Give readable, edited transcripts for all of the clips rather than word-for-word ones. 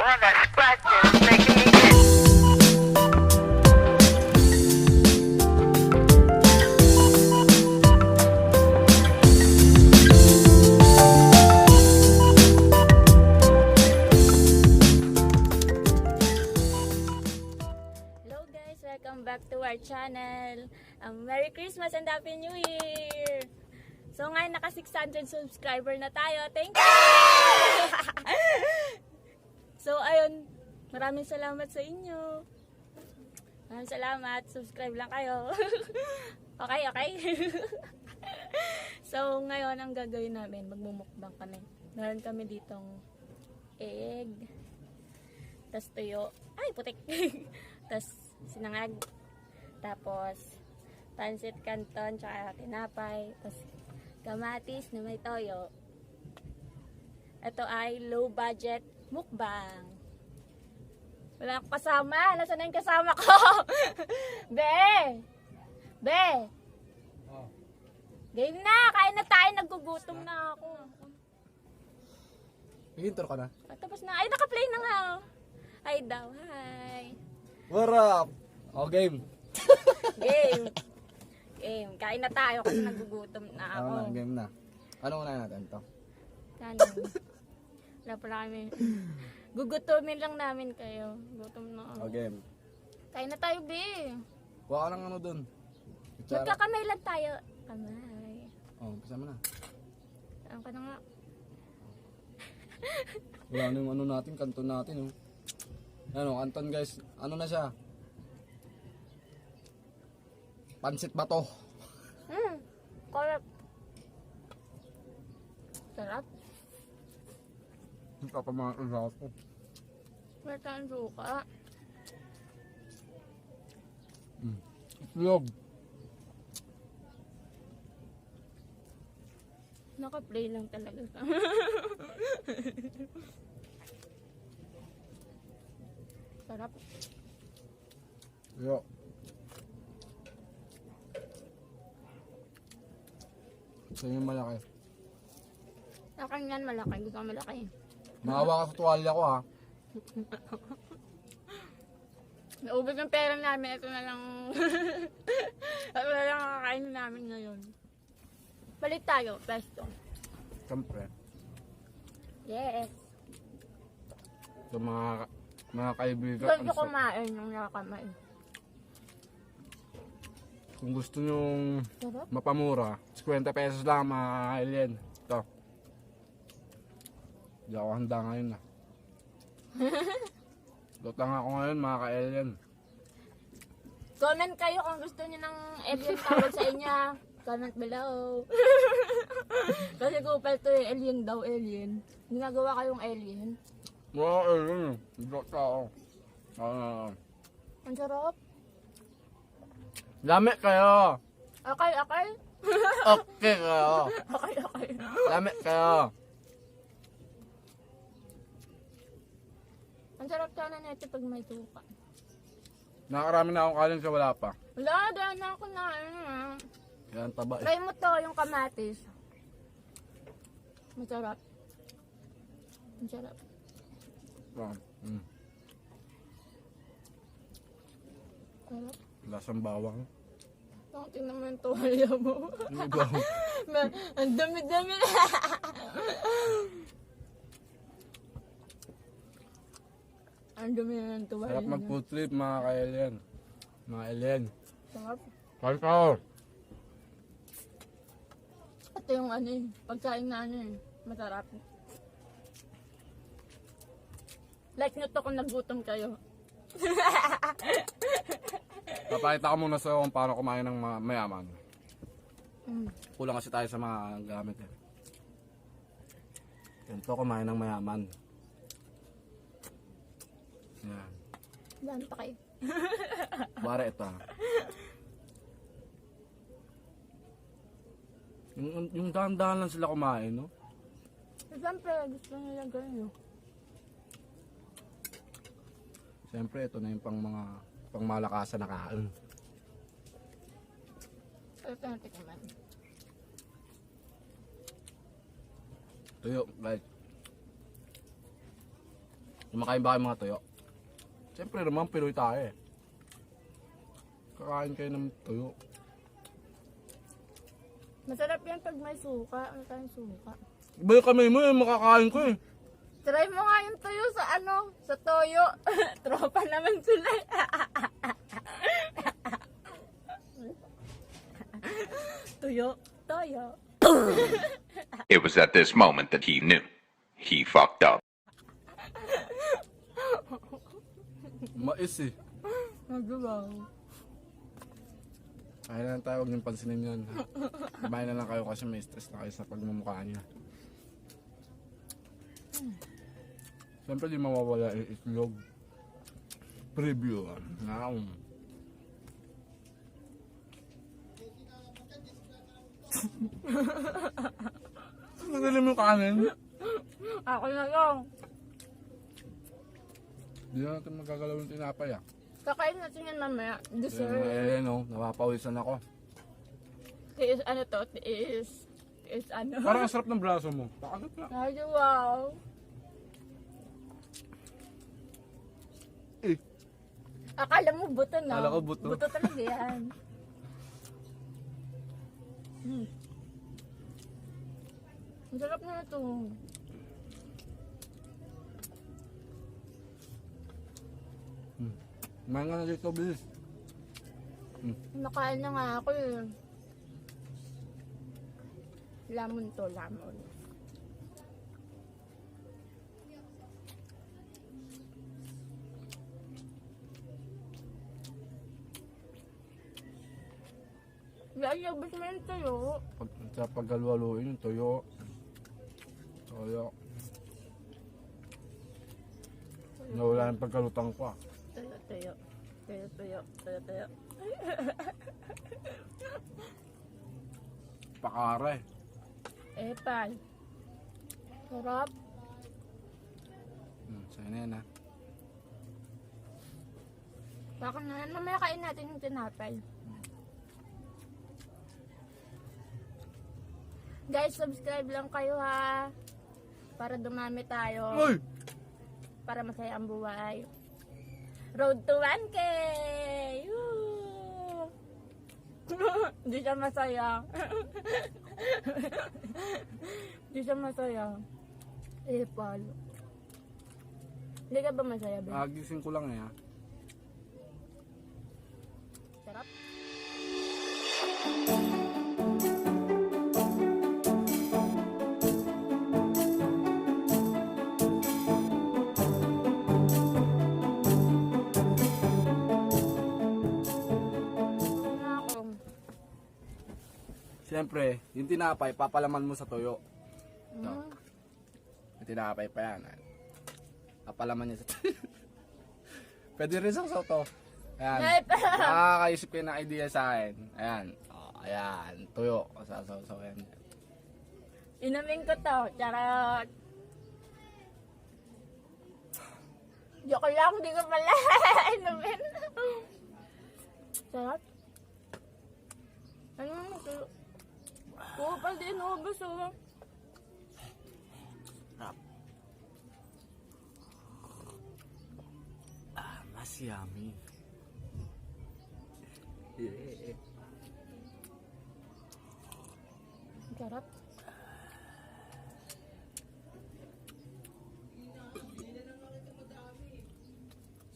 one that scratches, making me itch. Hello guys, welcome back to our channel. Merry Christmas and Happy New Year! So ngayon naka 600 subscriber na tayo. Thank you! So ayun, maraming salamat sa inyo. Maraming salamat, subscribe lang kayo. Okay. So ngayon ang gagawin namin, magmumukbang kami. Meron kami ditong egg, tas tuyo, ay putik. Tas sinangag, tapos pansit canton, tsaka tinapay, tas kamatis na may toyo. Ito ay low budget mukbang. Wala akong kasama. Nasaan na yung kasama ko? Be! Game na! Kain na tayo. Nagugutom na ako. Nag-intro ka na? Tapos na. Ay, naka-play na nga. Hi daw. Hi. What up? Oh, game. Game. Kain na tayo kasi nagugutom na ako. Oo na, game na. Ano na natin to? Ano? Wala pala kami. Gugutomin lang namin kayo. Gutom na ako. Oh, game. Kain na tayo, be. Kuha ka ng ano dun. Magkakamay lang tayo. Kamay. Oh, kasama na. Saan ka na nga? Wala na yung ano natin, kanton natin. Oh. Ano, kanton guys. Ano na siya? Pansit ba to? Correct. Sarap. Hindi ka pa mga usaw ko. May tayong suka. Itlog. Naka-play lang talaga ka. Sarap. Yo. Sa'yo yung malaki. Akin yan malaki. Hindi ka malaki. Maawa ka sa tuwalya ko ha. Naubos ng pera namin. Ito na lang. Ito na lang ang kakainin namin ngayon. Balik tayo. Pesto. Siyempre. Yes. Sa mga kaibigan. Gusto kumain yung nakakamay. Kung gusto nyong Sarap. mapamura, 50 pesos lang mga alien. Ito. Hindi ako handa ngayon na. Lutang ako ngayon mga ka-alien. Comment kayo kung gusto niyo ng alien tawag sa inyo. Comment below. Kasi kupal to eh. Alien daw, alien. Ginagawa kayong alien. Mga alien. Hindi tao. Ang sarap. Lamit kayo. Okay. Okay kayo. Okay. Lamit kayo. Ang sarap sana nito pag may suka. Nakarami na akong kanin sa wala pa. Wala, dahil na ako na. Yan taba eh. Try mo to, yung kamatis. Masarap. Ang sarap. Sarap. Lasang bawang. Tingnan mo yung tuwalya mo. Ano ba? Ang dami-dami. Ang dami ng tuwalya. Sarap mag-food trip mga ka-alien. Mga alien. Sarap. Kain ka. Ito yung ano eh, pagkain na ano eh, masarap. Like nyo to kung nagutom kayo. Papakita ko muna sa kung paano kumain ng mayaman. Mm. Kulang kasi tayo sa mga gamit eh. Ganito kumain ng mayaman. Yan. Dami pa kayo. Bara ito ha. Yung dahan-dahan lang sila kumain, no? Siyempre, gusto nila ganyan. Siyempre, ito na yung pangmalakasan na kain. Ito na tikman. Tuyo, guys. Kumakain ba kayo mga tuyo? Siyempre naman, Pinoy tayo eh. Kakain kayo ng tuyo. Masarap yan pag may suka. Ano tayong suka? Iba yung kamay mo eh, makakain ko eh. Try mo nga yung tuyo sa ano, sa toyo. Tropa naman sila. Tuyo, toyo. It was at this moment that he knew. He fucked up. Mais eh. Nagawa. Kaya na lang tayo, huwag niyong pansinin yun. Kumain na lang kayo kasi may stress na kayo sa pagmumukha niya. Siyempre di mawawala yung itlog. Preview. Naam. Nagalim yung kanin. Ako na lang. Di na natin magagalaw yung tinapay ah. Kakain natin yan mamaya. Ayan, Dessert. ayan o, napapawisan ako. Tiis ano to? Tiis ano? Parang ang sarap ng braso mo. Pakagat na. Ay, wow. Eh, Akala mo buto na. Akala ko buto. Buto talaga yan. Ang sarap na ito. kumain ka na dito, bilis. Nakain na nga ako eh. Lamon to, lamon. Lalo, ba't mo yung tuyo? Sa paggalwaluin yung tuyo. Toyo. Nawala yung pagkalutang ko ah. Tuyo, tuyo. Tuyo, tuyo. Tuyo, tuyo. Pakara eh. Epal. Sarap. Sa'yo na yan ah. Baka na yan. Mamaya kain natin yung tinapay. Guys, subscribe lang kayo ha. Para dumami tayo. Uy! Para masaya ang buhay. Road to 1K! Woo! Hindi siya masaya. Hindi siya masaya. Epal. Hindi ka ba masaya, Ben? Gising ko lang eh ah. Sarap. Siyempre, yung tinapay, papalaman mo sa tuyo. Ito. Yung tinapay pa yan. Papalaman niya sa tuyo. Pwede rin sa to. Ayan. Nakakaisip kayo ng idea sa akin. Ayan. Oh, ayan. Tuyo. Sasaw-saw yan. Inumin ko to. Charot. Joke lang, di ko pala inumin. Sarap. Ano mo ito? Kupal din, ubos oh. Mas yummy. Sarap.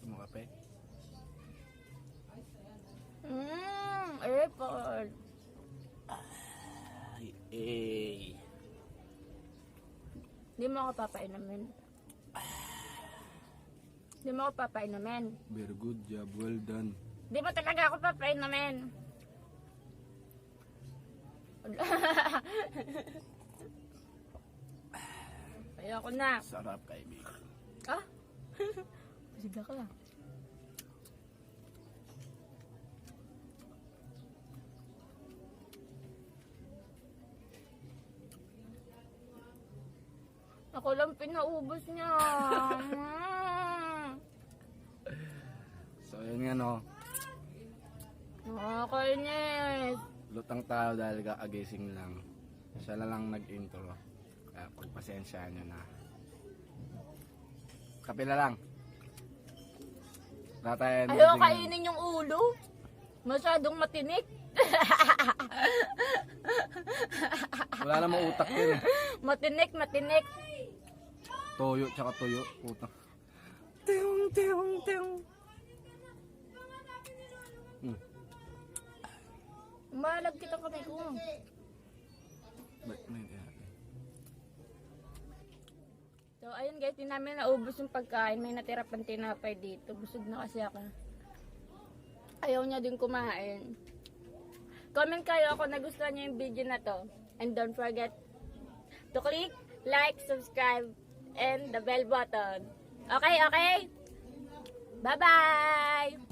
Sumukape. Airpod. Eh. Hindi mo ako papainumin. Hindi mo ako papainumin. Very good job. Well done. Hindi mo talaga ako papainumin. Ayoko na. Sarap kaibigan. Ah? Pasiga ka lang. Ako lang pinaubos niya. So yun nga no. Nakakainis. Lutang tao dahil kakagising lang. Siya na lang nag-intro. Kaya pagpasensyaan nyo na. Kape na lang. Wala tayo Ayaw energy. kainin yung ulo. Masyadong matinik. Wala namang utak yun eh. Matinik, matinik. Toyo, tsaka tuyo. Utang. Tiyong, tiyong, tiyong. Mahalag kita kamay ko. So, ayun guys, di namin naubos yung pagkain. May natira pang tinapay dito. Busog na kasi ako. Ayaw niya din kumain. Comment kayo kung nagustuhan niyo yung video na to. And don't forget to click like, subscribe, and the bell button. Okay, okay? Bye-bye!